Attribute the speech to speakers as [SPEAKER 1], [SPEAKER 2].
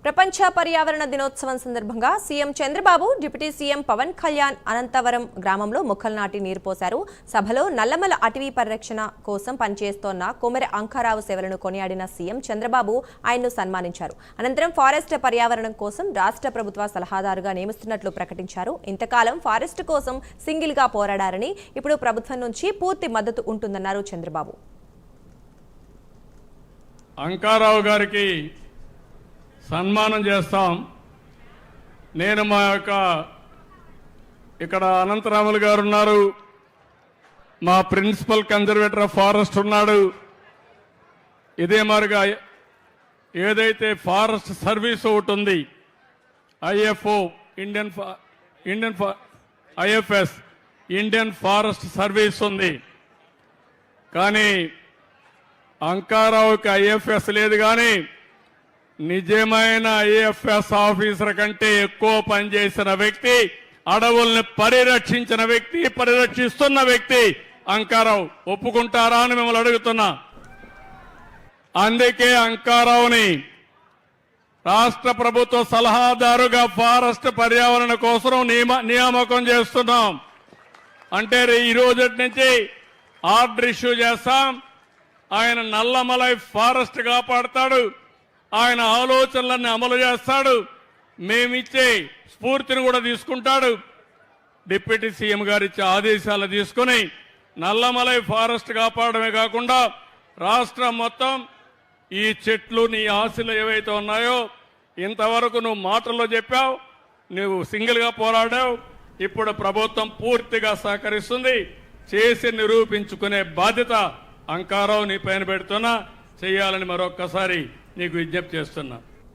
[SPEAKER 1] ప్రపంచ పర్యావరణ దినోత్సవం సందర్భంగా CM Chandrababu deputy CM Pawan Kalyan Anantavaram గ్రామంలో మొక్కలు నాటి నీరు పోశారు. సభలో నల్లమల అటవీ పరిరక్షణ కోసం పనిచేస్తోన్న కొమెర అంకారావు సేవలను కొనియాడిన సీఎం చంద్రబాబు ఆయన్ను సన్మానించారు. అనంతరం ఫారెస్ట్ పర్యావరణం కోసం రాష్ట్ర ప్రభుత్వ సలహాదారుగా నియమిస్తున్నట్లు ప్రకటించారు. ఇంతకాలం ఫారెస్ట్ కోసం సింగిల్ గా పోరాడారని, ఇప్పుడు ప్రభుత్వం నుంచి పూర్తి మద్దతు ఉంటుందన్నారు చంద్రబాబు.
[SPEAKER 2] అంకారావు గారికి సన్మానం చేస్తాం. నేను మా ఇక్కడ అనంతరాములు గారు ఉన్నారు, మా ప్రిన్సిపల్ కన్జర్వేటర్ ఆఫ్ ఫారెస్ట్ ఉన్నాడు. ఇదే మాదిరిగా ఏదైతే ఫారెస్ట్ సర్వీస్ ఒకటి ఉంది, ఐఎఫ్ఓ ఐఎఫ్ఎస్ ఇండియన్ ఫారెస్ట్ సర్వీస్ ఉంది. కానీ అంకారావుకి ఐఎఫ్ఎస్ లేదు. కానీ నిజమైన ఐఎఫ్ఎస్ ఆఫీసర్ కంటే ఎక్కువ పనిచేసిన వ్యక్తి, అడవుల్ని పరిరక్షించిన వ్యక్తి, పరిరక్షిస్తున్న వ్యక్తి అంకారావు. ఒప్పుకుంటారా అని మిమ్మల్ని అడుగుతున్నా. అందుకే అంకారావుని రాష్ట్ర ప్రభుత్వ సలహాదారుగా ఫారెస్ట్ పర్యావరణ కోసం నియామకం చేస్తున్నాం. అంటే ఈ రోజు నుంచి ఆర్డర్ ఇష్యూ చేస్తాం. ఆయన నల్లమలై ఫారెస్ట్ కాపాడతాడు, ఆయన ఆలోచనలన్నీ అమలు చేస్తాడు, మేమిచ్చే స్ఫూర్తిని కూడా తీసుకుంటాడు. డిప్యూటీ సీఎం గారు ఇచ్చే ఆదేశాలు తీసుకుని నల్లమలై ఫారెస్ట్ కాపాడమే కాకుండా రాష్ట్రం మొత్తం ఈ చెట్లు, నీ ఆశలు ఏవైతే ఉన్నాయో, ఇంతవరకు నువ్వు మాటల్లో చెప్పావు, నువ్వు సింగిల్గా పోరాడావు, ఇప్పుడు ప్రభుత్వం పూర్తిగా సహకరిస్తుంది. చేసి నిరూపించుకునే బాధ్యత అంకారావు నీ పైన పెడుతున్నా, చేయాలని మరొక్కసారి నీకు విజ్ఞప్తి చేస్తున్నా.